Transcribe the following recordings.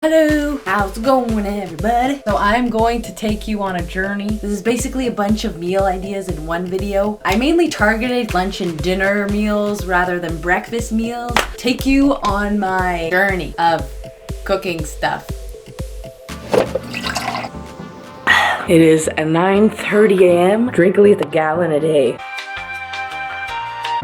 Hello, how's it going everybody? So I'm going to take you on a journey. This is basically a bunch of meal ideas in one video. I mainly targeted lunch and dinner meals rather than breakfast meals. Take you on my journey of cooking stuff. It is 9:30 a.m. Drink at least a gallon a day.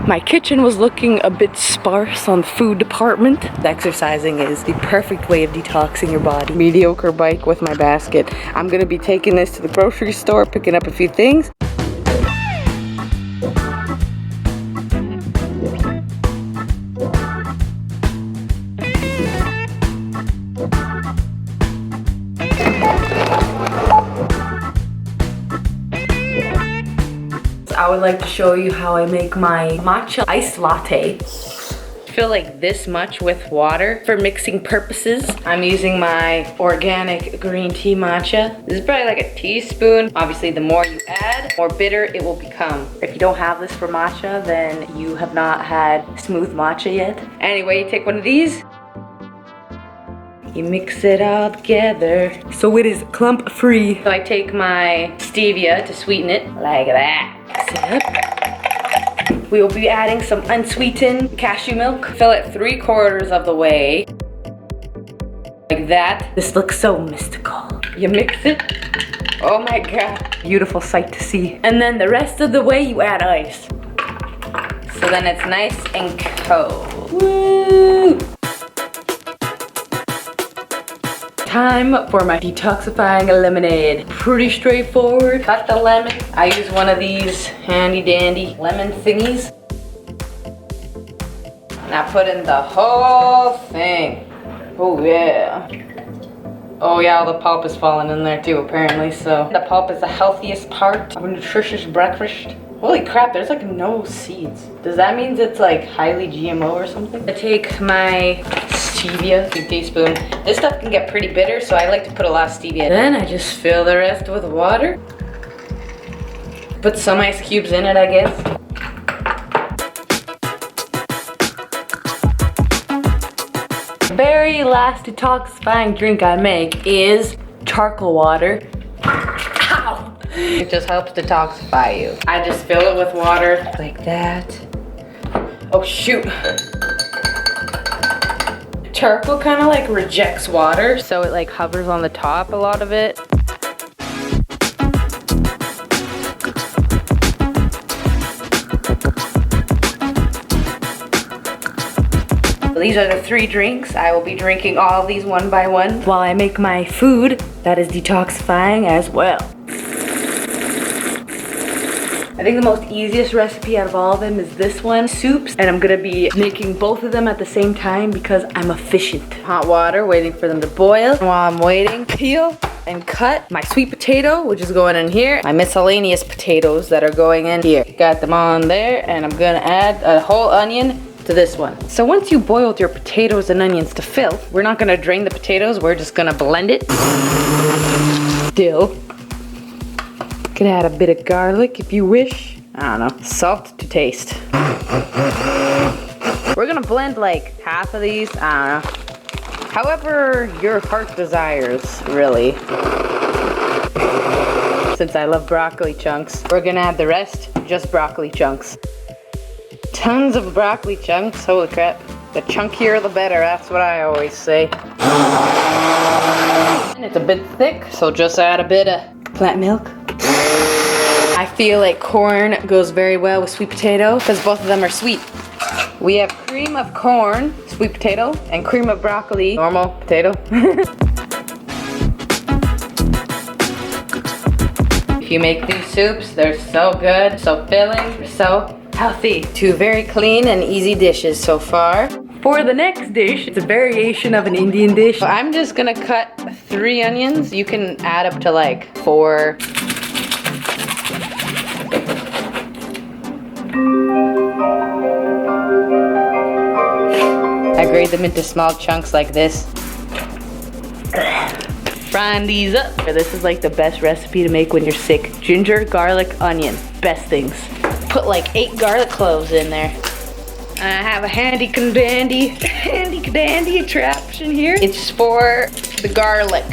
My kitchen was looking a bit sparse on the food department. Exercising is the perfect way of detoxing your body. Mediocre bike with my basket. I'm gonna be taking this to the grocery store, picking up a few things. I would like to show you how I make my matcha iced latte. Fill like this much with water for mixing purposes. I'm using my organic green tea matcha. This is probably like a teaspoon. Obviously, the more you add, more bitter it will become. If you don't have this for matcha, then you have not had smooth matcha yet. Anyway, you take one of these. You mix it all together so it is clump free. So I take my stevia to sweeten it like that. We will be adding some unsweetened cashew milk. Fill it 3/4 of the way. Like that. This looks so mystical. You mix it. Oh my god. Beautiful sight to see. And then the rest of the way you add ice. So then it's nice and cold. Woo! Time for my detoxifying lemonade. Pretty straightforward. Cut the lemon. I use one of these handy dandy lemon thingies. And I put in the whole thing. Oh yeah. Oh yeah, all the pulp is falling in there too apparently, so. The pulp is the healthiest part of a nutritious breakfast. Holy crap, there's like no seeds. Does that mean it's like highly GMO or something? I take my stevia, 2 teaspoons. This stuff can get pretty bitter, so I like to put a lot of stevia. Then I just fill the rest with water. Put some ice cubes in it, I guess. The very last detoxifying drink I make is charcoal water. Ow! It just helps detoxify you. I just fill it with water like that. Oh shoot. Charcoal kind of like rejects water, so it like hovers on the top a lot of it. These are the 3 drinks. I will be drinking all of these one by one while I make my food that is detoxifying as well. I think the most easiest recipe out of all of them is this one, soups, and I'm gonna be making both of them at the same time because I'm efficient. Hot water, waiting for them to boil. And while I'm waiting, peel and cut my sweet potato, which is going in here. My miscellaneous potatoes that are going in here. Got them on there, and I'm gonna add a whole onion to this one. So once you boiled your potatoes and onions to fill, we're not gonna drain the potatoes, we're just gonna blend it. Dill. Could add a bit of garlic if you wish. I don't know. Salt to taste. We're gonna blend like half of these. I don't know. However your heart desires, really. Since I love broccoli chunks, we're gonna add the rest, just broccoli chunks. Tons of broccoli chunks. Holy crap. The chunkier the better, that's what I always say. And it's a bit thick, so just add a bit of plant milk. I feel like corn goes very well with sweet potato because both of them are sweet. We have cream of corn, sweet potato, and cream of broccoli, normal potato. If you make these soups, they're so good, so filling, so healthy. 2 very clean and easy dishes so far. For the next dish, it's a variation of an Indian dish. I'm just gonna cut 3 onions. You can add up to like 4. I grate them into small chunks like this. Frying these up. This is like the best recipe to make when you're sick. Ginger, garlic, onion. Best things. Put like 8 garlic cloves in there. I have a handy dandy attraction here. It's for the garlic.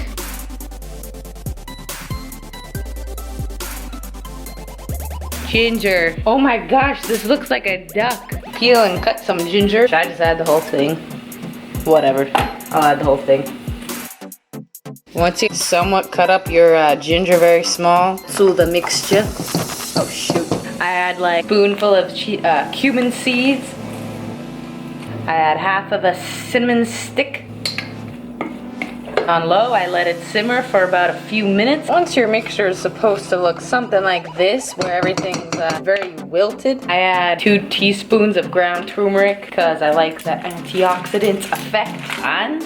Ginger. Oh my gosh, this looks like a duck. Peel and cut some ginger. Should I just add the whole thing? Whatever, I'll add the whole thing. Once you somewhat cut up your ginger very small to the mixture. Oh shoot. I add like a spoonful of cumin seeds. I add half of a cinnamon stick. On low, I let it simmer for about a few minutes. Once your mixture is supposed to look something like this, where everything's very wilted, I add 2 teaspoons of ground turmeric because I like the antioxidant effect on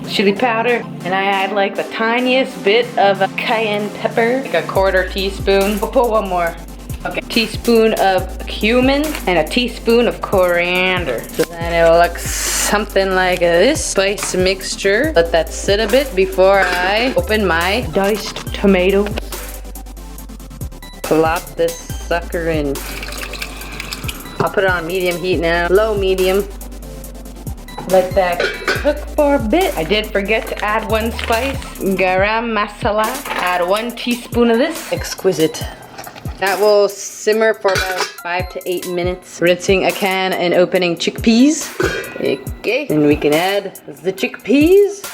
chili powder. And I add like the tiniest bit of cayenne pepper, like a 1/4 teaspoon. We'll put one more. Okay, teaspoon of cumin and a teaspoon of coriander. So then it'll look something like this spice mixture. Let that sit a bit before I open my diced tomatoes. Plop this sucker in. I'll put it on medium heat now, low medium. Let that cook for a bit. I did forget to add one spice, GARAM masala. Add 1 teaspoon of this. Exquisite. That will simmer for about 5 to 8 minutes. Rinsing a can and opening chickpeas. Okay, then we can add the chickpeas.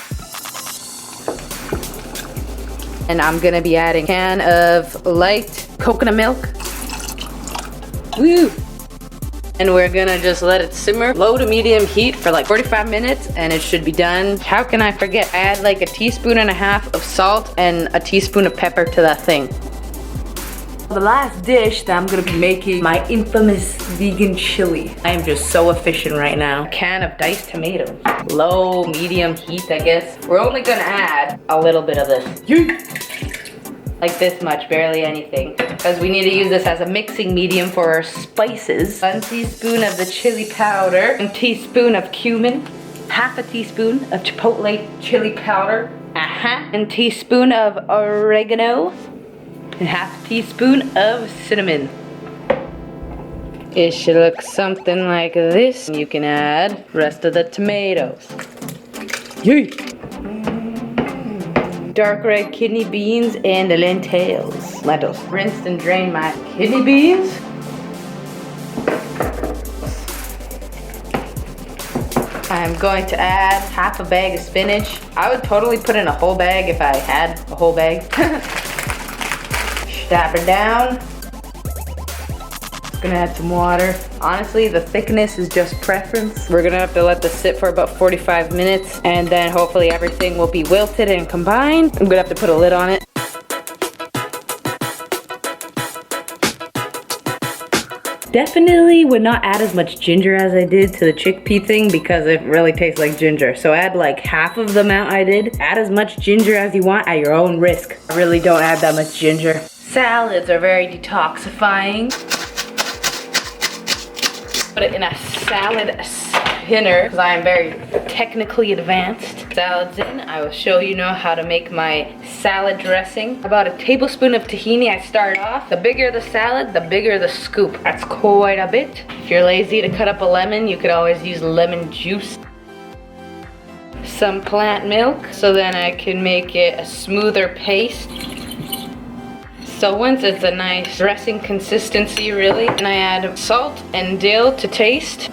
And I'm gonna be adding a can of light coconut milk. Woo! And we're gonna just let it simmer, low to medium heat for like 45 minutes and it should be done. How can I forget? I add like a teaspoon and a half of salt and a teaspoon of pepper to that thing. The last dish that I'm gonna be making, my infamous vegan chili. I am just so efficient right now. A can of diced tomatoes. Low, medium heat, I guess. We're only gonna add a little bit of this. Like this much, barely anything. Because we need to use this as a mixing medium for our spices. 1 teaspoon of the chili powder, 1 teaspoon of cumin, half a teaspoon of chipotle chili powder, 1 teaspoon of oregano, and half a teaspoon of cinnamon. It should look something like this. You can add rest of the tomatoes. Yay! Dark red kidney beans and the lentils. Lentils. Rinsed and drained my kidney beans. I'm going to add half a bag of spinach. I would totally put in a whole bag if I had a whole bag. Dab it down. Gonna add some water. Honestly, the thickness is just preference. We're gonna have to let this sit for about 45 minutes and then hopefully everything will be wilted and combined. I'm gonna have to put a lid on it. Definitely would not add as much ginger as I did to the chickpea thing because it really tastes like ginger. So add like half of the amount I did. Add as much ginger as you want at your own risk. I really don't add that much ginger. Salads are very detoxifying. Put it in a salad spinner because I am very technically advanced. Salads in, I will show you now how to make my salad dressing. About a tablespoon of tahini I start off. The bigger the salad, the bigger the scoop. That's quite a bit. If you're lazy to cut up a lemon, you could always use lemon juice. Some plant milk so then I can make it a smoother paste. So once it's a nice dressing consistency really, and I add salt and dill to taste.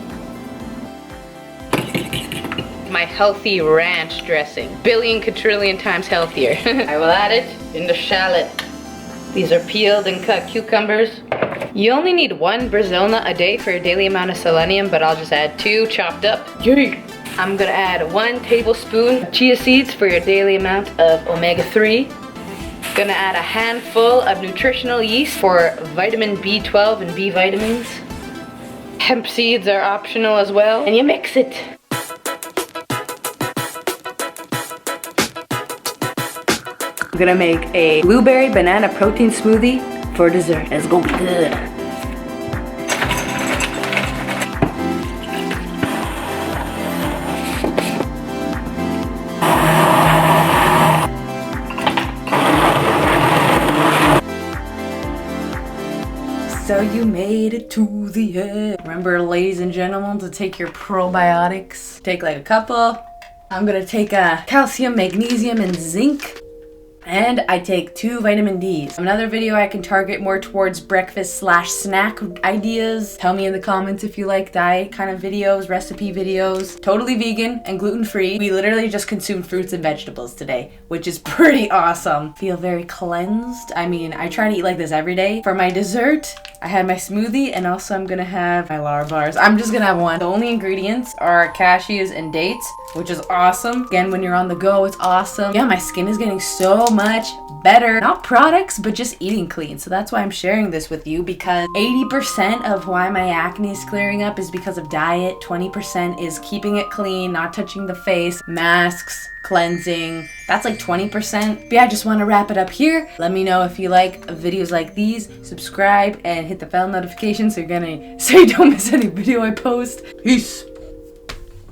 My healthy ranch dressing, billion quadrillion times healthier. I will add it in the shallot. These are peeled and cut cucumbers. You only need 1 Brazil nut a day for your daily amount of selenium, but I'll just add 2 chopped up. Yay! I'm gonna add 1 tablespoon of chia seeds for your daily amount of omega-3. Gonna add a handful of nutritional yeast for vitamin B12 and B vitamins. Hemp seeds are optional as well, and you mix it. I'm gonna make a blueberry banana protein smoothie for dessert. It's gonna be good. So you made it to the end. Remember, ladies and gentlemen, to take your probiotics. Take like a couple. I'm gonna take calcium, magnesium, and zinc. And I take 2 vitamin Ds. Another video I can target more towards breakfast / snack ideas. Tell me in the comments if you like diet kind of videos, recipe videos. Totally vegan and gluten-free. We literally just consumed fruits and vegetables today, which is pretty awesome. Feel very cleansed. I mean, I try to eat like this every day. For my dessert, I had my smoothie, and also I'm gonna have my Lara bars. I'm just gonna have one. The only ingredients are cashews and dates, which is awesome. Again, when you're on the go, it's awesome. Yeah, my skin is getting so much better. Not products, but just eating clean. So that's why I'm sharing this with you, because 80% of why my acne is clearing up is because of diet. 20% is keeping it clean, not touching the face, masks, cleansing. That's like 20%. But yeah, I just want to wrap it up here. Let me know if you like videos like these. Subscribe and hit the bell notification so you don't miss any video I post. Peace.